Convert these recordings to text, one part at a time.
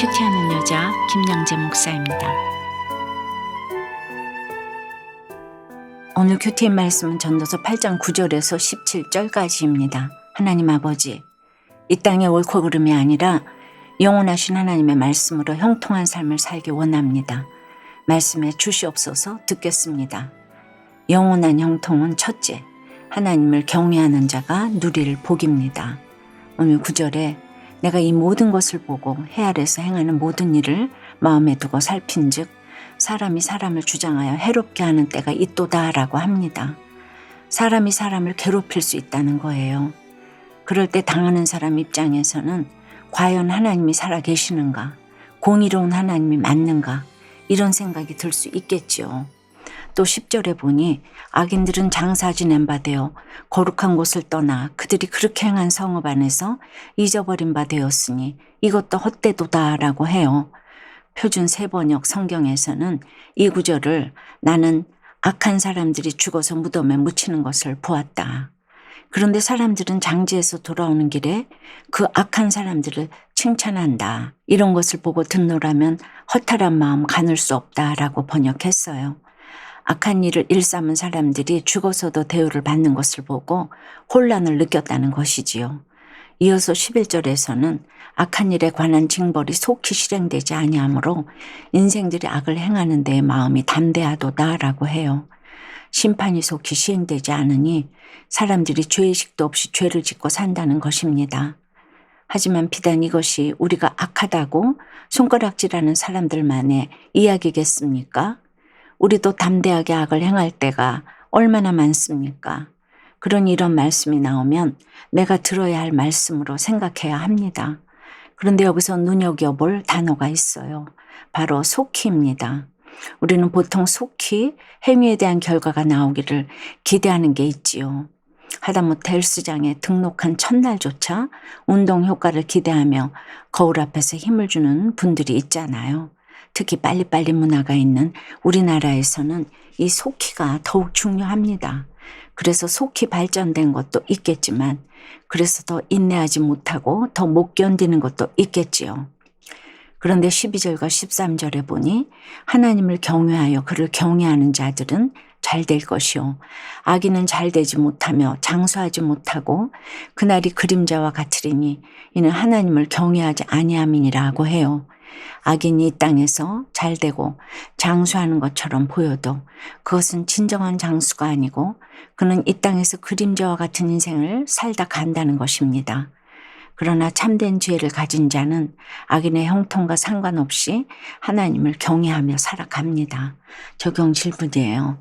큐티하는 여자 김양재 목사입니다. 오늘 큐티인 말씀은 전도서 8장 9절에서 17절까지입니다. 하나님 아버지, 이 땅의 옳고 그름이 아니라 영원하신 하나님의 말씀으로 형통한 삶을 살기 원합니다. 말씀에 주시옵소서. 듣겠습니다. 영원한 형통은 첫째, 하나님을 경외하는 자가 누릴 복입니다. 오늘 9절에 내가 이 모든 것을 보고 해 아래서 행하는 모든 일을 마음에 두고 살핀즉 사람이 사람을 주장하여 해롭게 하는 때가 있도다 라고 합니다. 사람이 사람을 괴롭힐 수 있다는 거예요. 그럴 때 당하는 사람 입장에서는 과연 하나님이 살아계시는가, 공의로운 하나님이 맞는가, 이런 생각이 들 수 있겠지요. 또 10절에 보니 악인들은 장사 지낸 바 되어 거룩한 곳을 떠나 그들이 그렇게 행한 성읍 안에서 잊어버린 바 되었으니 이것도 헛되도다 라고 해요. 표준 세번역 성경에서는 이 구절을 나는 악한 사람들이 죽어서 무덤에 묻히는 것을 보았다. 그런데 사람들은 장지에서 돌아오는 길에 그 악한 사람들을 칭찬한다. 이런 것을 보고 듣노라면 허탈한 마음 가눌 수 없다라고 번역했어요. 악한 일을 일삼은 사람들이 죽어서도 대우를 받는 것을 보고 혼란을 느꼈다는 것이지요. 이어서 11절에서는 악한 일에 관한 징벌이 속히 실행되지 아니하므로 인생들이 악을 행하는 데에 마음이 담대하도다라고 해요. 심판이 속히 시행되지 않으니 사람들이 죄의식도 없이 죄를 짓고 산다는 것입니다. 하지만 비단 이것이 우리가 악하다고 손가락질하는 사람들만의 이야기겠습니까? 우리도 담대하게 악을 행할 때가 얼마나 많습니까? 그러니 이런 말씀이 나오면 내가 들어야 할 말씀으로 생각해야 합니다. 그런데 여기서 눈여겨볼 단어가 있어요. 바로 속히입니다. 우리는 보통 속히 행위에 대한 결과가 나오기를 기대하는 게 있지요. 하다못해 헬스장에 등록한 첫날조차 운동 효과를 기대하며 거울 앞에서 힘을 주는 분들이 있잖아요. 특히 빨리빨리 문화가 있는 우리나라에서는 이 속히가 더욱 중요합니다. 그래서 속히 발전된 것도 있겠지만 그래서 더 인내하지 못하고 더 못 견디는 것도 있겠지요. 그런데 12절과 13절에 보니 하나님을 경외하여 그를 경외하는 자들은 잘 될 것이요. 악인은 잘 되지 못하며 장수하지 못하고 그날이 그림자와 같으리니 이는 하나님을 경외하지 아니함이니라고 해요. 악인이 이 땅에서 잘 되고 장수하는 것처럼 보여도 그것은 진정한 장수가 아니고 그는 이 땅에서 그림자와 같은 인생을 살다 간다는 것입니다. 그러나 참된 지혜를 가진 자는 악인의 형통과 상관없이 하나님을 경외하며 살아갑니다. 적용 질문이에요.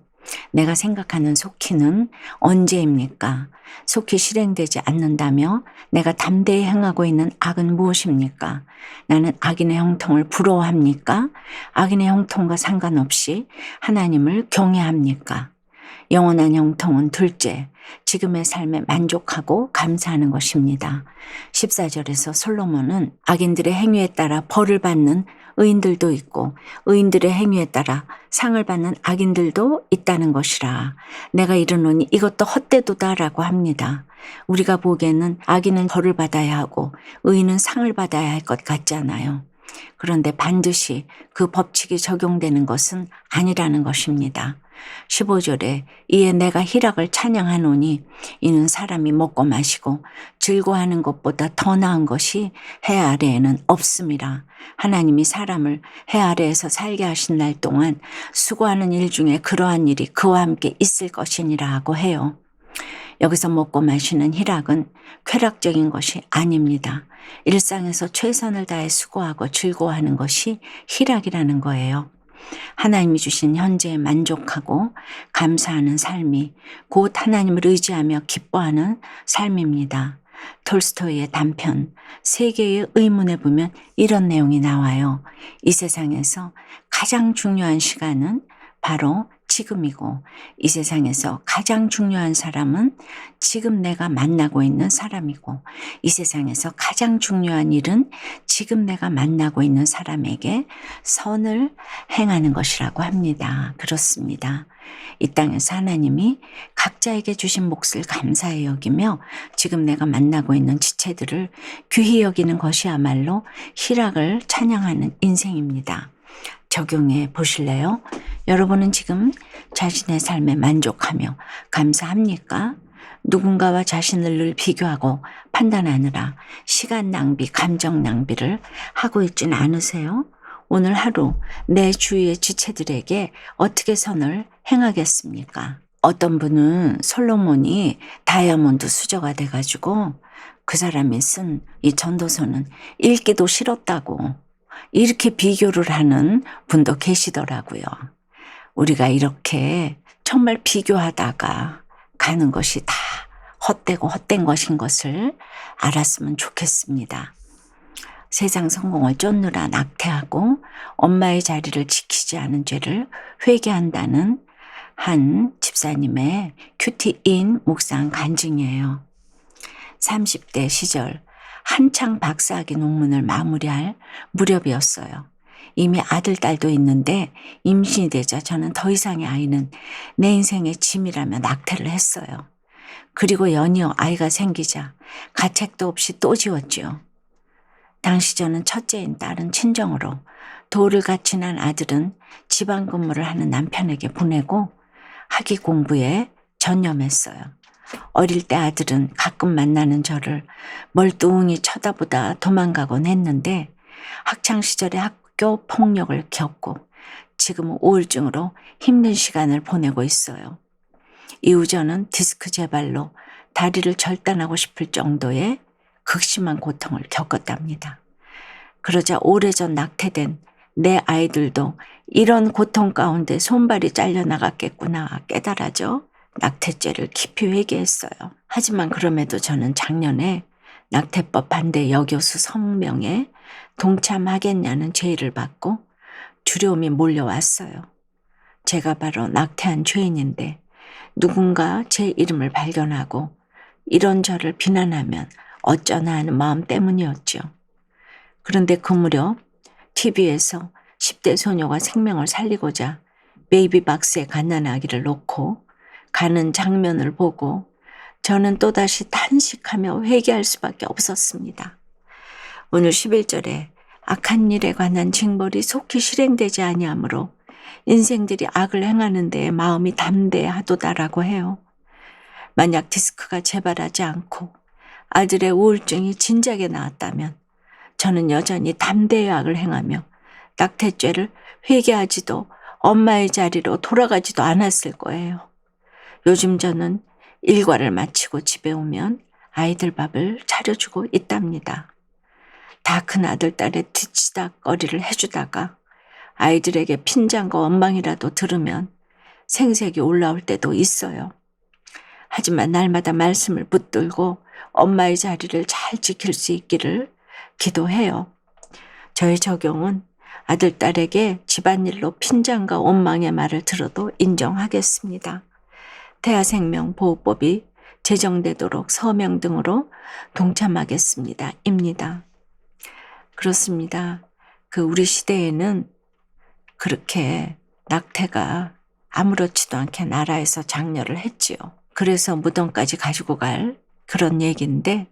내가 생각하는 속히는 언제입니까? 속히 실행되지 않는다며 내가 담대히 행하고 있는 악은 무엇입니까? 나는 악인의 형통을 부러워합니까? 악인의 형통과 상관없이 하나님을 경외합니까? 영원한 형통은 둘째, 지금의 삶에 만족하고 감사하는 것입니다. 14절에서 솔로몬은 악인들의 행위에 따라 벌을 받는 의인들도 있고 의인들의 행위에 따라 상을 받는 악인들도 있다는 것이라. 내가 이르노니 이것도 헛되도다라고 합니다. 우리가 보기에는 악인은 벌을 받아야 하고 의인은 상을 받아야 할 것 같잖아요. 그런데 반드시 그 법칙이 적용되는 것은 아니라는 것입니다. 15절에 이에 내가 희락을 찬양하노니 이는 사람이 먹고 마시고 즐거워하는 것보다 더 나은 것이 해 아래에는 없음이라. 하나님이 사람을 해 아래에서 살게 하신 날 동안 수고하는 일 중에 그러한 일이 그와 함께 있을 것이니라 하고 해요. 여기서 먹고 마시는 희락은 쾌락적인 것이 아닙니다. 일상에서 최선을 다해 수고하고 즐거워하는 것이 희락이라는 거예요. 하나님이 주신 현재에 만족하고 감사하는 삶이 곧 하나님을 의지하며 기뻐하는 삶입니다. 톨스토이의 단편 세계의 의문에 보면 이런 내용이 나와요. 이 세상에서 가장 중요한 시간은 바로 지금이고 이 세상에서 가장 중요한 사람은 지금 내가 만나고 있는 사람이고 이 세상에서 가장 중요한 일은 지금 내가 만나고 있는 사람에게 선을 행하는 것이라고 합니다. 그렇습니다. 이 땅에서 하나님이 각자에게 주신 몫을 감사히 여기며 지금 내가 만나고 있는 지체들을 귀히 여기는 것이야말로 희락을 찬양하는 인생입니다. 적용해 보실래요? 여러분은 지금 자신의 삶에 만족하며 감사합니까? 누군가와 자신을 늘 비교하고 판단하느라 시간 낭비, 감정 낭비를 하고 있지는 않으세요? 오늘 하루 내 주위의 지체들에게 어떻게 선을 행하겠습니까? 어떤 분은 솔로몬이 다이아몬드 수저가 돼가지고 그 사람이 쓴 이 전도서는 읽기도 싫었다고 이렇게 비교를 하는 분도 계시더라고요. 우리가 이렇게 정말 비교하다가 가는 것이 다 헛되고 헛된 것인 것을 알았으면 좋겠습니다. 세상 성공을 쫓느라 낙태하고 엄마의 자리를 지키지 않은 죄를 회개한다는 한 집사님의 큐티인 묵상 간증이에요. 30대 시절 한창 박사학위 논문을 마무리할 무렵이었어요. 이미 아들, 딸도 있는데 임신이 되자 저는 더 이상의 아이는 내 인생의 짐이라며 낙태를 했어요. 그리고 연이어 아이가 생기자 가책도 없이 또 지웠죠. 당시 저는 첫째인 딸은 친정으로, 도를 같이 난 아들은 지방 근무를 하는 남편에게 보내고 학위 공부에 전념했어요. 어릴 때 아들은 가끔 만나는 저를 멀뚱히 쳐다보다 도망가곤 했는데 학창시절에 학교 폭력을 겪고 지금은 우울증으로 힘든 시간을 보내고 있어요. 이후 저는 디스크 재발로 다리를 절단하고 싶을 정도의 극심한 고통을 겪었답니다. 그러자 오래전 낙태된 내 아이들도 이런 고통 가운데 손발이 잘려나갔겠구나 깨달아져 낙태죄를 깊이 회개했어요. 하지만 그럼에도 저는 작년에 낙태법 반대 여교수 성명에 동참하겠냐는 제의를 받고 두려움이 몰려왔어요. 제가 바로 낙태한 죄인인데 누군가 제 이름을 발견하고 이런 저를 비난하면 어쩌나 하는 마음 때문이었죠. 그런데 그 무렵 TV에서 10대 소녀가 생명을 살리고자 베이비박스에 갓난아기를 놓고 가는 장면을 보고 저는 또다시 탄식하며 회개할 수밖에 없었습니다. 오늘 11절에 악한 일에 관한 징벌이 속히 실행되지 아니하므로 인생들이 악을 행하는 데에 마음이 담대하도다라고 해요. 만약 디스크가 재발하지 않고 아들의 우울증이 진작에 나았다면 저는 여전히 담대히 악을 행하며 낙태죄를 회개하지도 엄마의 자리로 돌아가지도 않았을 거예요. 요즘 저는 일과를 마치고 집에 오면 아이들 밥을 차려주고 있답니다. 다 큰 아들, 딸의 뒤치다거리를 해주다가 아이들에게 핀잔과 원망이라도 들으면 생색이 올라올 때도 있어요. 하지만 날마다 말씀을 붙들고 엄마의 자리를 잘 지킬 수 있기를 기도해요. 저의 적용은 아들, 딸에게 집안일로 핀잔과 원망의 말을 들어도 인정하겠습니다. 태아생명보호법이 제정되도록 서명 등으로 동참하겠습니다. 입니다. 그렇습니다. 우리 시대에는 그렇게 낙태가 아무렇지도 않게 나라에서 장려를 했지요. 그래서 무덤까지 가지고 갈 그런 얘기인데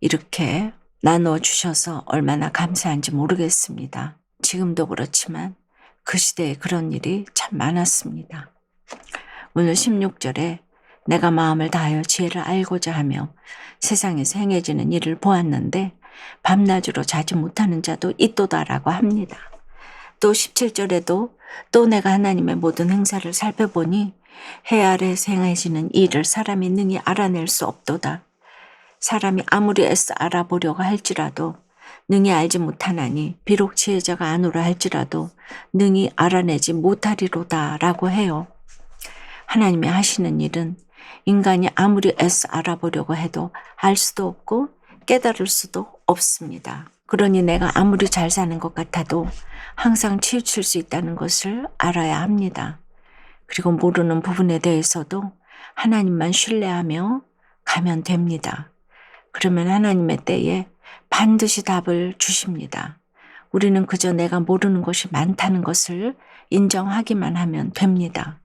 이렇게 나눠주셔서 얼마나 감사한지 모르겠습니다. 지금도 그렇지만 그 시대에 그런 일이 참 많았습니다. 오늘 16절에 내가 마음을 다하여 지혜를 알고자 하며 세상에서 행해지는 일을 보았는데 밤낮으로 자지 못하는 자도 있도다라고 합니다. 또 17절에도 또 내가 하나님의 모든 행사를 살펴보니 해 아래에서 행해지는 일을 사람이 능히 알아낼 수 없도다. 사람이 아무리 애써 알아보려고 할지라도 능히 알지 못하나니 비록 지혜자가 아노라 할지라도 능히 알아내지 못하리로다 라고 해요. 하나님이 하시는 일은 인간이 아무리 애써 알아보려고 해도 알 수도 없고 깨달을 수도 없습니다. 그러니 내가 아무리 잘 사는 것 같아도 항상 치우칠 수 있다는 것을 알아야 합니다. 그리고 모르는 부분에 대해서도 하나님만 신뢰하며 가면 됩니다. 그러면 하나님의 때에 반드시 답을 주십니다. 우리는 그저 내가 모르는 것이 많다는 것을 인정하기만 하면 됩니다.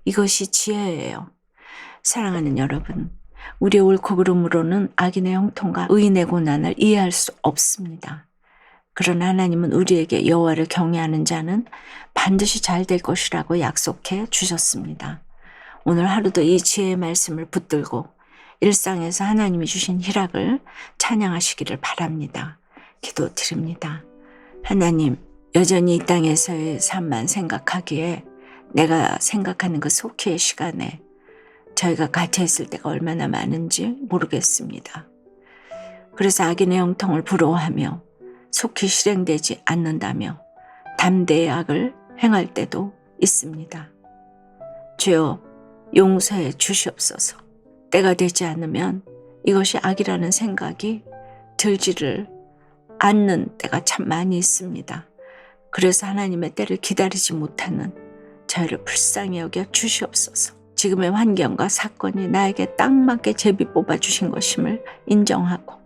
이것이 지혜예요. 사랑하는 여러분, 우리의 옳고 그름으로는 악인의 형통과 의인의 고난을 이해할 수 없습니다. 그러나 하나님은 우리에게 여호와를 경외하는 자는 반드시 잘 될 것이라고 약속해 주셨습니다. 오늘 하루도 이 지혜의 말씀을 붙들고 일상에서 하나님이 주신 희락을 찬양하시기를 바랍니다. 기도드립니다. 하나님, 여전히 이 땅에서의 삶만 생각하기에 내가 생각하는 그 속히의 시간에 저희가 갇혀있을 때가 얼마나 많은지 모르겠습니다. 그래서 악인의 형통을 부러워하며 속히 실행되지 않는다며 담대의 악을 행할 때도 있습니다. 주여, 용서해 주시옵소서. 때가 되지 않으면 이것이 악이라는 생각이 들지를 않는 때가 참 많이 있습니다. 그래서 하나님의 때를 기다리지 못하는 저희를 불쌍히 여겨 주시옵소서. 지금의 환경과 사건이 나에게 딱 맞게 제비 뽑아주신 것임을 인정하고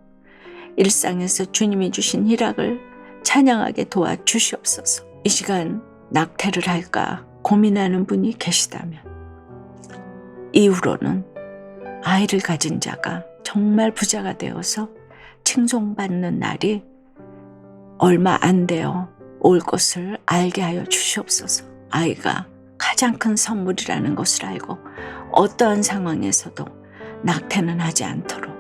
일상에서 주님이 주신 희락을 찬양하게 도와주시옵소서. 이 시간 낙태를 할까 고민하는 분이 계시다면 이후로는 아이를 가진 자가 정말 부자가 되어서 칭송받는 날이 얼마 안 되어 올 것을 알게 하여 주시옵소서. 아이가 가장 큰 선물이라는 것을 알고 어떠한 상황에서도 낙태는 하지 않도록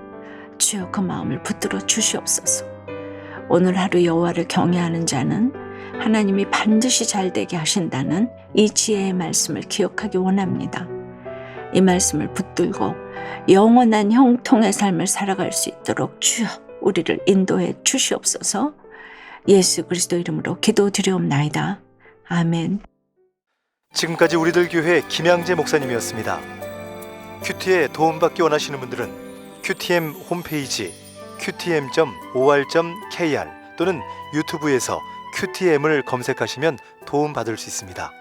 주여 그 마음을 붙들어 주시옵소서. 오늘 하루 여호와를 경외하는 자는 하나님이 반드시 잘되게 하신다는 이 지혜의 말씀을 기억하기 원합니다. 이 말씀을 붙들고 영원한 형통의 삶을 살아갈 수 있도록 주여 우리를 인도해 주시옵소서. 예수 그리스도 이름으로 기도드리옵나이다. 아멘. 지금까지 우리들 교회 김양재 목사님이었습니다. 큐티에 도움받기 원하시는 분들은 QTM 홈페이지 qtm.or.kr 또는 유튜브에서 QTM을 검색하시면 도움받을 수 있습니다.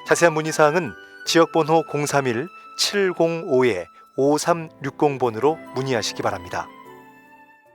자세한 문의사항은 지역번호 031-705-5360번으로 문의하시기 바랍니다.